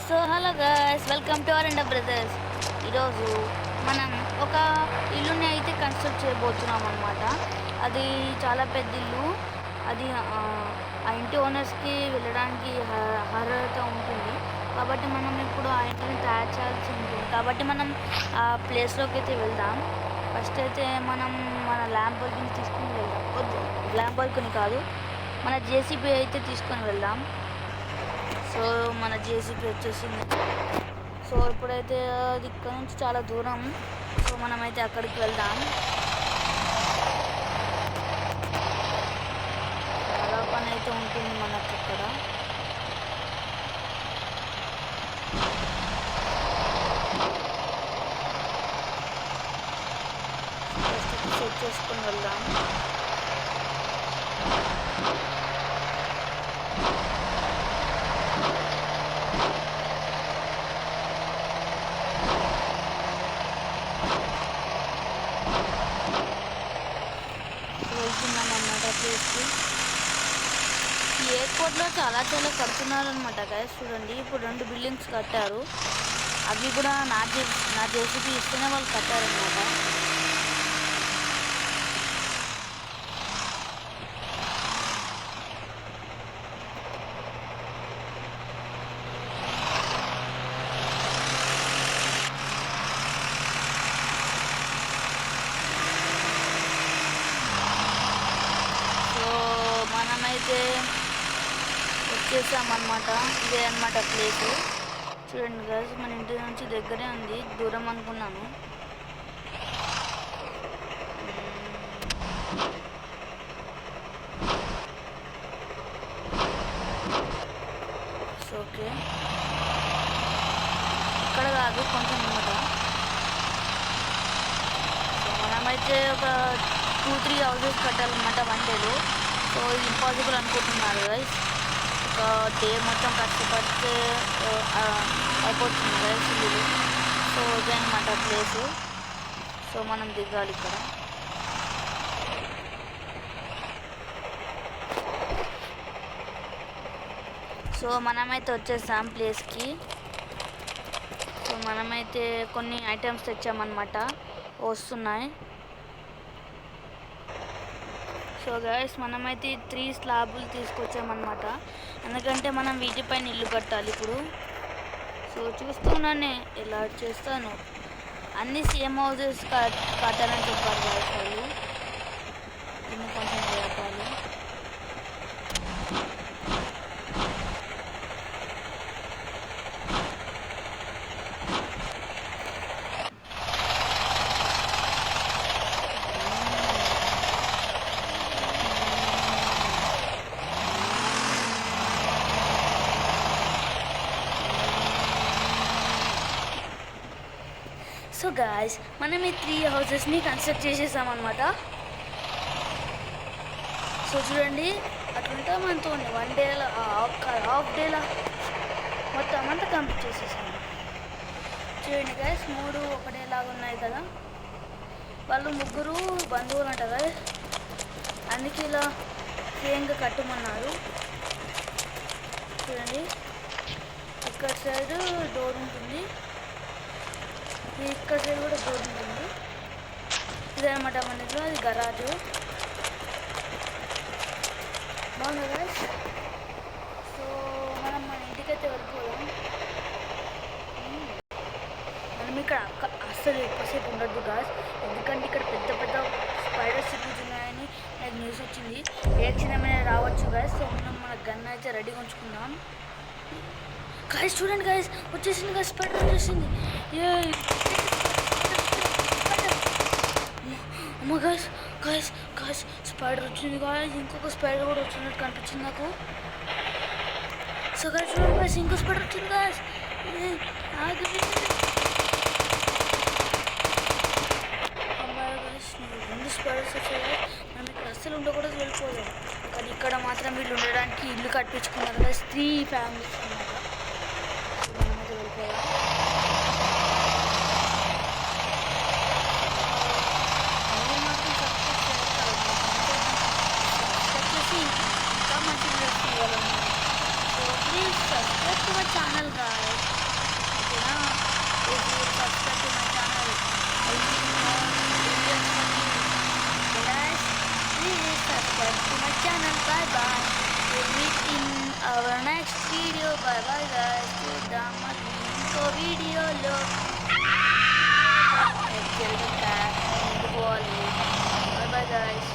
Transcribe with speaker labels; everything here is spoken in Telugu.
Speaker 1: So hello guys, welcome to our and brothers. ఈరోజు మనం ఒక ఇల్లుని అయితే కన్స్ట్రక్ట్ చేయబోతున్నాం అనమాట. అది చాలా పెద్ద ఇల్లు. అది ఆ ఇంటి ఓనర్స్కి వెళ్ళడానికి అర్హత ఉంటుంది. కాబట్టి మనం ఇప్పుడు ఆ ఇంటిని తయారు చేయాల్సి ఉంటుంది. కాబట్టి మనం ఆ ప్లేస్లోకి అయితే వెళ్దాం. ఫస్ట్ అయితే మనం మన ల్యాంబోర్గిని తీసుకుని వెళ్దాం. ల్యాంబోర్గిని కాదు, మన జేసీబీ అయితే తీసుకొని వెళ్దాం. సో మన జేసీబీ వచ్చేసింది. సో ఇప్పుడైతే అది ఇక్కడ నుంచి చాలా దూరం. సో మనమైతే అక్కడికి వెళ్దాం. చాలా పని అయితే ఉంటుంది మనకు ఇక్కడ. సెట్ చేసుకొని వెళ్దాం. వెళ్తున్నాం అన్నమాట ప్లేస్కి. ఈ ఎయిర్పోర్ట్లో చాలా కడుతున్నారు అనమాట గైస్. చూడండి, ఇప్పుడు 2 బిల్డింగ్స్ కట్టారు. అవి కూడా నా జేసీబీ ఇస్తేనే వాళ్ళు కట్టారనమాట. మనమైతే వచ్చేసామన్నమాట. ఇదే అన్నమాట ప్లేసు. చూడండి గైస్, మన ఇంటి నుంచి దగ్గరే ఉంది, దూరం అనుకున్నాను. ఓకే, ఇక్కడ కాదు, కొంచెం అన్నమాట. సో మనమైతే ఒక 2-3 హౌసెస్ కట్టాలన్నమాట 1 డేలో. సో ఇది ఇంపాసిబుల్ అనుకుంటున్నారు గైస్. ఒక డే మొత్తం కష్టపడితే అయిపోతుంది గైస్ ఇల్లు. సో ఇదే అనమాట ప్లేసు. సో మనం దిగాలి ఇక్కడ. సో మనమైతే వచ్చేసాం ప్లేస్కి. సో మనమైతే కొన్ని ఐటమ్స్ తెచ్చామన్నమాట, వస్తున్నాయి. సో గైస్, మనమైతే 3 స్లాబులు తీసుకొచ్చామన్నమాట. ఎందుకంటే మనం వీటిపైన ఇల్లు కట్టాలి ఇప్పుడు. సో చూస్తున్నానే ఎలా చేస్తాను. అన్ని సేమ్ హౌసెస్ కట్టాలని చెప్పారు గైస్ వాళ్ళు. దీన్ని కొంచెం వేపాలి. సో గాయ్స్, మనం ఈ 3 హౌసెస్ని కన్స్ట్రక్ట్ చేసేసామన్నమాట. సో చూడండి, అట్లుంటే మనతో 1 డేలో హాఫ్ డేలో మొత్తం అంతా కంప్లీట్ చేసేసాము. చూడండి గాయ్స్, 3 ఒకటేలాగా ఉన్నాయి కదా. వాళ్ళు 3 బంధువులు అంట కదా, అందుకే ఇలా సేమ్గా కట్టమన్నారు. చూడండి, ఇక్కడ సైడ్ డోర్ ఉంటుంది, ఇక్కడ సైడ్ కూడా డోర్ ఉంటుంది. ఇదనమాట మన ఇంట్లో, అది గరాజు. బాగుంది గైస్. సో మనం మన ఇంటికైతే వెళ్ళిపోదాం. మనం ఇక్కడ అస్సలు ఎక్కువసేపు ఉండద్దు గాస్, ఎందుకంటే ఇక్కడ పెద్ద స్పైడర్స్ తిరుగుతున్నాయని నాకు న్యూస్ వచ్చింది. ఏ క్షణమైనా రావచ్చు గాయస్. సో మనం మన గన్ అయితే రెడీగా ఉంచుకుందాం. గాయస్ చూడండి గాయస్, వచ్చేసింది గాయస్, స్పైడర్ వచ్చేసింది. అమ్మ గాయస్, గాయస్ గాయస్ స్పైడర్ వచ్చింది గాయస్. ఇంకొక స్పైడర్ కూడా వచ్చినట్టు కనిపించింది నాకు. సో గాయస్ చూడండి గాయస్, ఇంకో స్పైడర్ వచ్చింది గాయస్. అమ్మాయి గాయస్, 2 స్పైడర్స్ వచ్చాయి. మనం ఇక్కడ అస్సలు ఉండకూడదు, వెళ్ళిపోదాం. కానీ ఇక్కడ మాత్రం వీళ్ళు ఉండడానికి ఇల్లు కట్టించుకున్నారు గాయస్, 3 ఫ్యామిలీస్ అన్నమాట. మనమైతే వెళ్ళిపోదాం. ఇంకా మంచి వీడియోస్ తీయాలన్నమాట. So please subscribe to my channel guys. channel. Bye bye. We'll meet in our next video. Bye bye guys. చూద్దాం మళ్ళీ ఇంకో వీడియోలో. Bye bye guys.